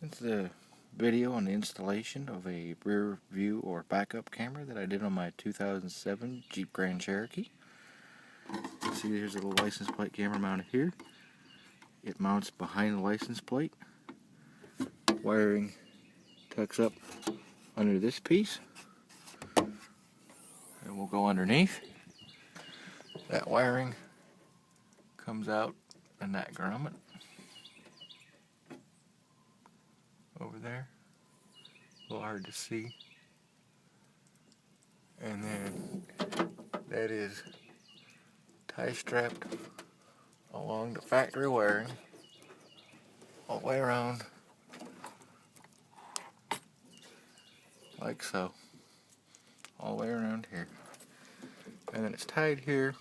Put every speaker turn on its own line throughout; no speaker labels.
It's a video on the installation of a rear view or backup camera that I did on my 2007 Jeep Grand Cherokee. See, there's a little license plate camera mounted here. It mounts behind the license plate. Wiring tucks up under this piece and will go underneath. That wiring comes out in that grommet over there. A little hard to see. And then that is tie strapped along the factory wiring all the way around, like so, all the way around here. And then it's tied here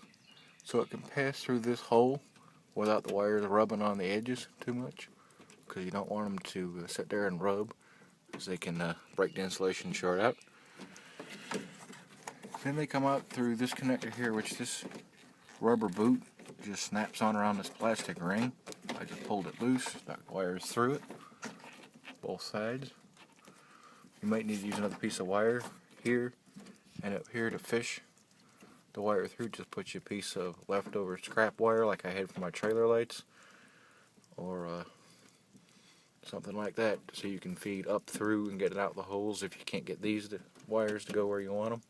so it can pass through this hole without the wires rubbing on the edges too much, because you don't want them to sit there and rub, because they can break the insulation short out. Then they come out through this connector here, which this rubber boot just snaps on around this plastic ring. I just pulled it loose, stuck the wires through it, both sides. You might need to use another piece of wire here and up here to fish the wire through. Just put you a piece of leftover scrap wire like I had for my trailer lights, or something like that, so you can feed up through and get it out the holes if you can't get these wires to go where you want them.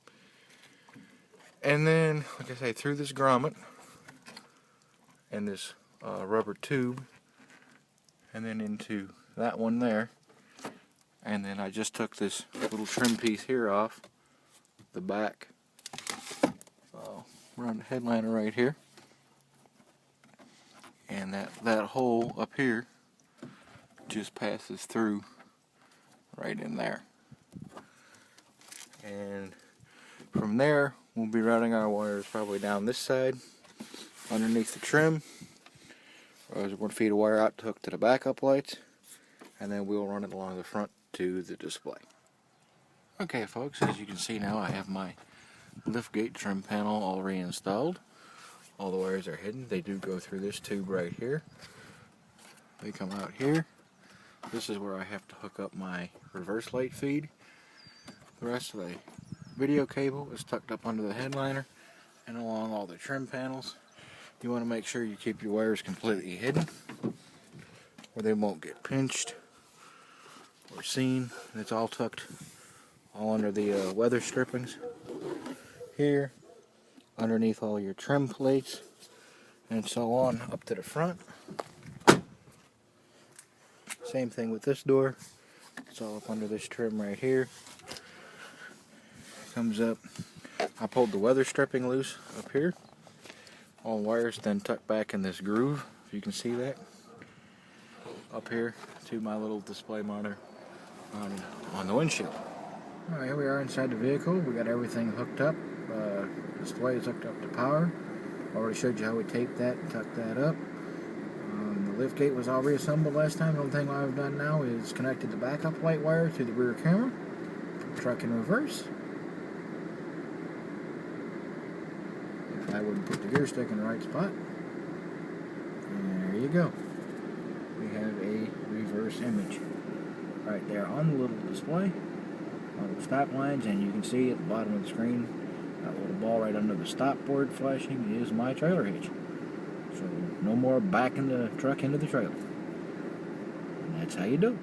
And then, like I say, through this grommet and this rubber tube, and then into that one there. And then I just took this little trim piece here off the back around the headliner right here, and that hole up here just passes through right in there. And from there we'll be routing our wires probably down this side underneath the trim. We're going to feed a wire out to hook to the backup lights, and then we'll run it along the front to the display. Okay folks, as you can see now, I have my liftgate trim panel all reinstalled. All the wires are hidden. They do go through this tube right here. They come out here. This is where I have to hook up my reverse light feed. The rest of the video cable is tucked up under the headliner and along all the trim panels. You want to make sure you keep your wires completely hidden, or they won't get pinched or seen. And it's all tucked all under the weather strippings here, underneath all your trim plates, and so on up to the front. Same thing with this door. It's all up under this trim right here. Comes up. I pulled the weather stripping loose up here. All the wires then tucked back in this groove, if you can see that, up here to my little display monitor on the windshield. Alright, here we are inside the vehicle. We got everything hooked up. Display is hooked up to power. Already showed you how we taped that and tucked that up. The liftgate was all reassembled last time. The only thing I've done now is connected the backup light wire to the rear camera. Truck in reverse. If I would put the gear stick in the right spot. And there you go. We have a reverse image right there on the little display. Little stop lines, and you can see at the bottom of the screen that little ball right under the stop board flashing is my trailer hitch. So no more backing the truck into the trailer. And that's how you do it.